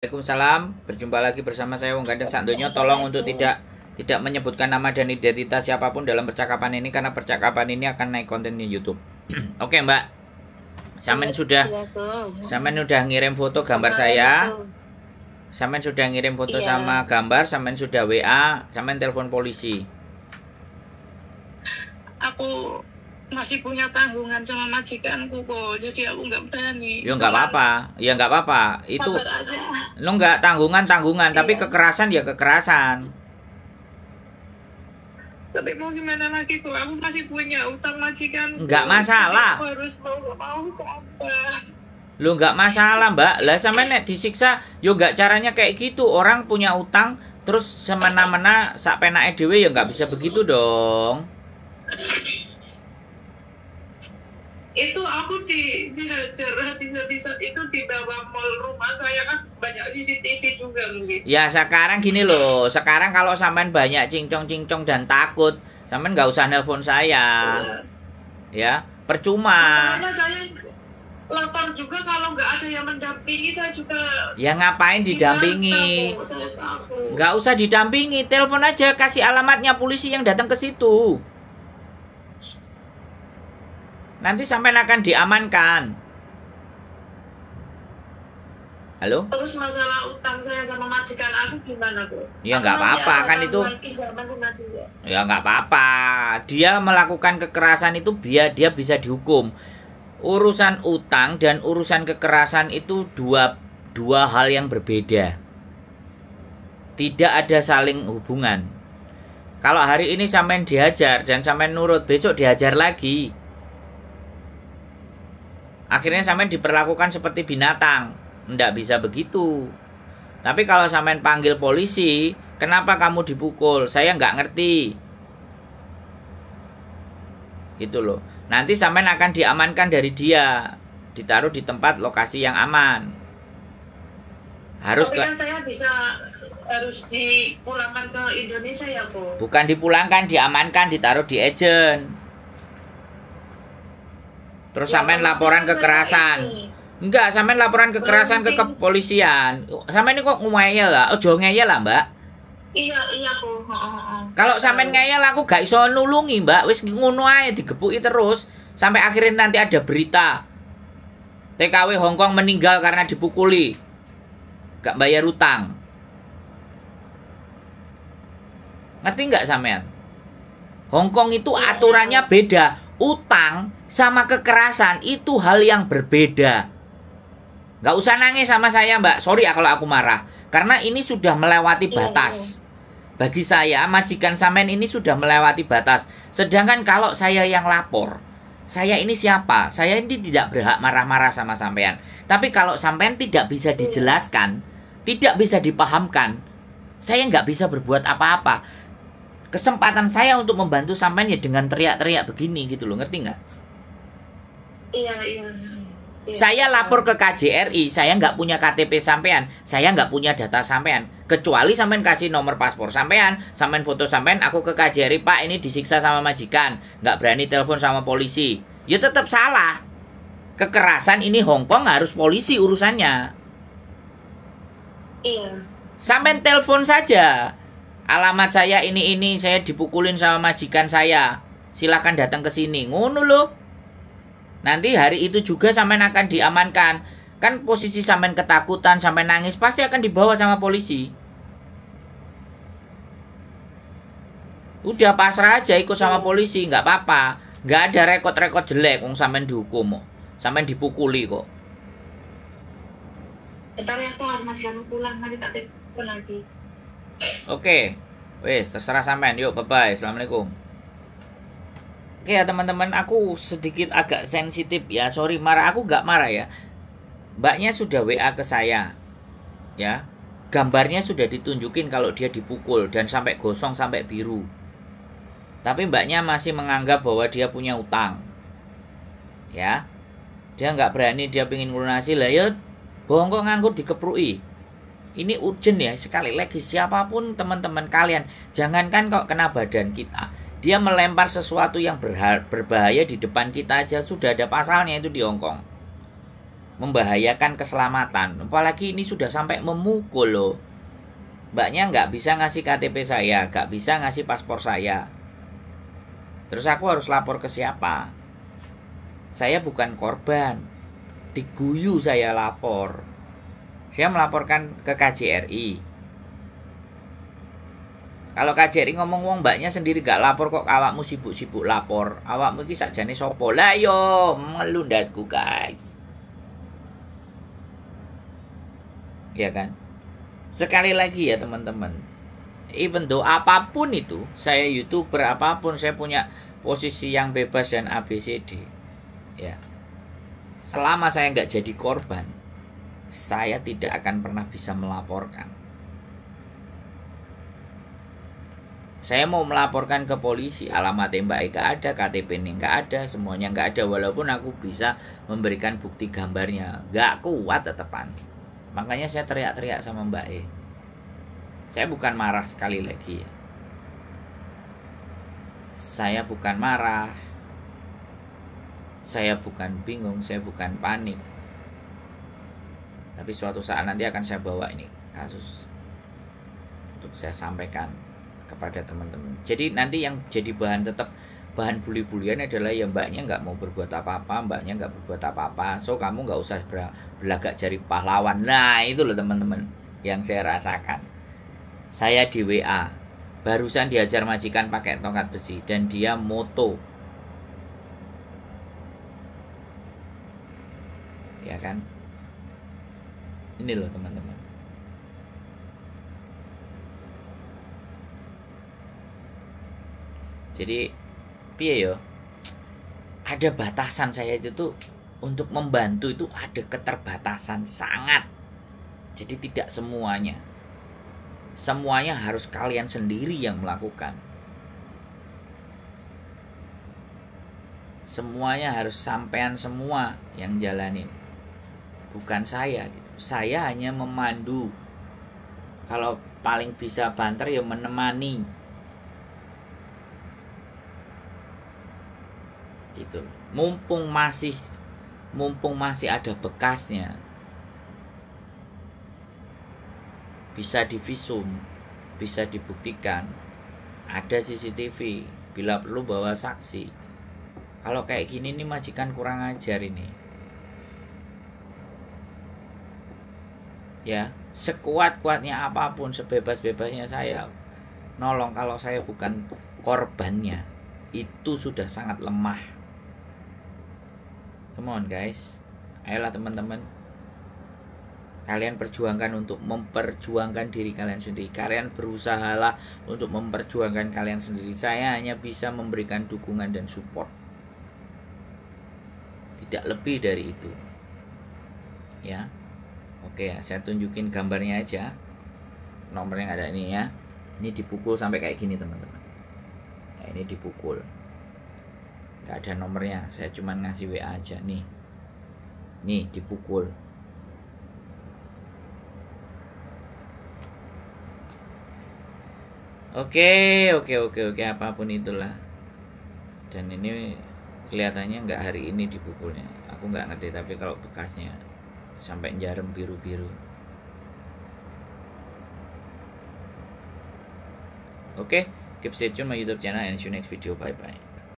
Waalaikumsalam, berjumpa lagi bersama saya Wong Gandeng Santoyo. Tolong untuk tidak menyebutkan nama dan identitas siapapun dalam percakapan ini karena percakapan ini akan naik konten di YouTube. Oke, Mbak. Samen sudah ngirim foto gambar saya. Samen sudah ngirim foto sama gambar, samen sudah WA, samen telepon polisi. Aku masih punya tanggungan sama majikanku kok, jadi aku nggak berani. Ya nggak apa-apa, Itu lo nggak tanggungan, tapi kekerasan ya kekerasan. Tapi mau gimana lagi kok, aku masih punya utang majikan. Nggak masalah. Aku harus mau sabar. Lo nggak masalah, Mbak. Lah sampe nek disiksa, yo nggak caranya kayak gitu. Orang punya utang, terus semena-mena sak penake dhewe ya nggak bisa begitu dong. Itu aku dihajar habis-habisan itu di bawah mall rumah saya, kan banyak CCTV juga mungkin. Ya sekarang gini loh, sekarang kalau sampean banyak cincong-cincong dan takut, sampean nggak usah nelpon saya. Ya, percuma. Masalahnya saya lapar juga, kalau nggak ada yang mendampingi saya juga. Ya ngapain didampingi? Nggak usah didampingi, telepon aja, kasih alamatnya polisi yang datang ke situ. Nanti sampai akan diamankan. Halo? Terus masalah utang saya sama majikan aku gimana, Bu? Ya nggak apa-apa, kan itu. Ya nggak apa-apa. Dia melakukan kekerasan itu biar dia bisa dihukum. Urusan utang dan urusan kekerasan itu dua hal yang berbeda. Tidak ada saling hubungan. Kalau hari ini sampean dihajar dan sampean nurut, besok dihajar lagi. Akhirnya sampean diperlakukan seperti binatang. Nggak bisa begitu. Tapi kalau sampean panggil polisi, kenapa kamu dipukul? Saya nggak ngerti. Gitu loh. Nanti sampean akan diamankan dari dia. Ditaruh di tempat lokasi yang aman. Harus kan saya harus dipulangkan ke Indonesia ya, Bu? Bukan dipulangkan, diamankan, ditaruh di agent. Terus ya, sampean laporan kekerasan. Enggak, sampean laporan kekerasan ke kepolisian. Sampean ini kok ngeyel lah? Ojo ngeyel lah, Mbak. Iya, Bu. Kalau sampean ngeyel aku gak iso nulungi, Mbak. Wis ngono ae digepuki terus sampai akhirnya nanti ada berita TKW Hongkong meninggal karena dipukuli. Gak bayar utang. Ngerti nggak sampean? Hongkong itu aturannya beda. Utang sama kekerasan itu hal yang berbeda. Nggak usah nangis sama saya, Mbak. Sorry ya kalau aku marah. Karena ini sudah melewati batas. Bagi saya, majikan sampean ini sudah melewati batas. Sedangkan kalau saya yang lapor, saya ini siapa? Saya ini tidak berhak marah-marah sama sampean. Tapi kalau sampean tidak bisa dijelaskan, tidak bisa dipahamkan, saya nggak bisa berbuat apa-apa. Kesempatan saya untuk membantu sampean ya dengan teriak-teriak begini gitu loh, ngerti nggak? Iya. Saya lapor ke KJRI, saya nggak punya KTP sampean, saya nggak punya data sampean. Kecuali sampean kasih nomor paspor sampean foto sampean, aku ke KJRI, Pak ini disiksa sama majikan, nggak berani telepon sama polisi. Ya tetap salah. Kekerasan ini Hongkong harus polisi urusannya. Iya. Sampean telepon saja. Alamat saya ini, saya dipukulin sama majikan saya. Silakan datang ke sini. Ngono loh. Nanti hari itu juga sampean akan diamankan. Kan posisi sampean ketakutan, sampean nangis, pasti akan dibawa sama polisi. Udah pasrah aja ikut sama polisi, nggak apa-apa. Nggak ada rekod-rekod jelek, wong sampean dihukum kok. Sampean dipukuli kok. Ntar ya, aku majikan pulang, nanti tak telepon lagi. Oke, wes terserah sampean. Yuk, bye-bye. Assalamualaikum. Oke ya teman-teman, aku sedikit agak sensitif ya. Sorry, marah. Aku gak marah ya. Mbaknya sudah WA ke saya. Ya, gambarnya sudah ditunjukin kalau dia dipukul dan sampai gosong, sampai biru. Tapi mbaknya masih menganggap bahwa dia punya utang. Ya, dia nggak berani, dia pengen ngelunasi lah ya. Bongkok nganggur dikeprui. Ini urgent ya, sekali lagi siapapun teman-teman kalian, jangankan kok kena badan kita, dia melempar sesuatu yang berbahaya di depan kita aja sudah ada pasalnya itu di Hongkong. membahayakan keselamatan. Apalagi ini sudah sampai memukul loh. Mbaknya nggak bisa ngasih KTP saya, nggak bisa ngasih paspor saya. Terus aku harus lapor ke siapa? Saya bukan korban, diguyu saya lapor. Saya melaporkan ke KJRI. Kalau KJRI ngomong wong mbaknya sendiri gak lapor kok, awakmu sibuk-sibuk lapor. Awakmu iki sakjane sapa? Lah yo ngelundasku guys. Ya kan? Sekali lagi ya teman-teman. Even though apapun itu, saya YouTuber apapun, saya punya posisi yang bebas dan ABCD. Ya. Selama saya nggak jadi korban, saya tidak akan pernah bisa melaporkan. Saya mau melaporkan ke polisi, alamat Mbak Eka ada, KTP ini nggak ada, semuanya nggak ada. Walaupun aku bisa memberikan bukti gambarnya, nggak kuat tetepan. Makanya saya teriak-teriak sama Mbak E. Saya bukan marah, sekali lagi ya. Saya bukan marah, saya bukan bingung, saya bukan panik. Tapi suatu saat nanti akan saya bawa ini kasus untuk saya sampaikan kepada teman-teman. Jadi nanti yang jadi bahan, tetap bahan bully-bulian adalah ya mbaknya nggak mau berbuat apa-apa, mbaknya nggak berbuat apa-apa, so kamu nggak usah berlagak jadi pahlawan. Nah itu loh teman-teman yang saya rasakan. Saya di WA barusan diajar majikan pakai tongkat besi dan dia moto, ya kan? Ini loh teman-teman. Jadi piye yo? Ada batasan saya itu tuh untuk membantu itu ada keterbatasan sangat. Jadi tidak semuanya. Semuanya harus kalian sendiri yang melakukan. Semuanya harus sampean semua yang jalanin. Bukan saya gitu. Saya hanya memandu. Kalau paling bisa banter ya menemani. Gitu. Mumpung masih ada bekasnya, bisa divisum, bisa dibuktikan, ada CCTV, bila perlu bawa saksi. Kalau kayak gini nih majikan kurang ajar ini. Ya, sekuat-kuatnya apapun, sebebas-bebasnya saya nolong, kalau saya bukan korbannya, itu sudah sangat lemah. Come on guys, ayolah teman-teman, kalian perjuangkan untuk memperjuangkan diri kalian sendiri. Kalian berusahalah untuk memperjuangkan kalian sendiri. Saya hanya bisa memberikan dukungan dan support, tidak lebih dari itu. Ya, oke ya, saya tunjukin gambarnya aja. Nomor yang ada ini ya. Ini dipukul sampai kayak gini teman-teman. Nah, ini dipukul. Gak ada nomornya, saya cuma ngasih WA aja nih. Nih dipukul. Oke, apapun itulah. Dan ini kelihatannya nggak hari ini dipukulnya. Aku nggak ngerti, tapi kalau bekasnya sampai jarum biru-biru. Oke, keep stay tune my YouTube channel and see you next video. Bye bye.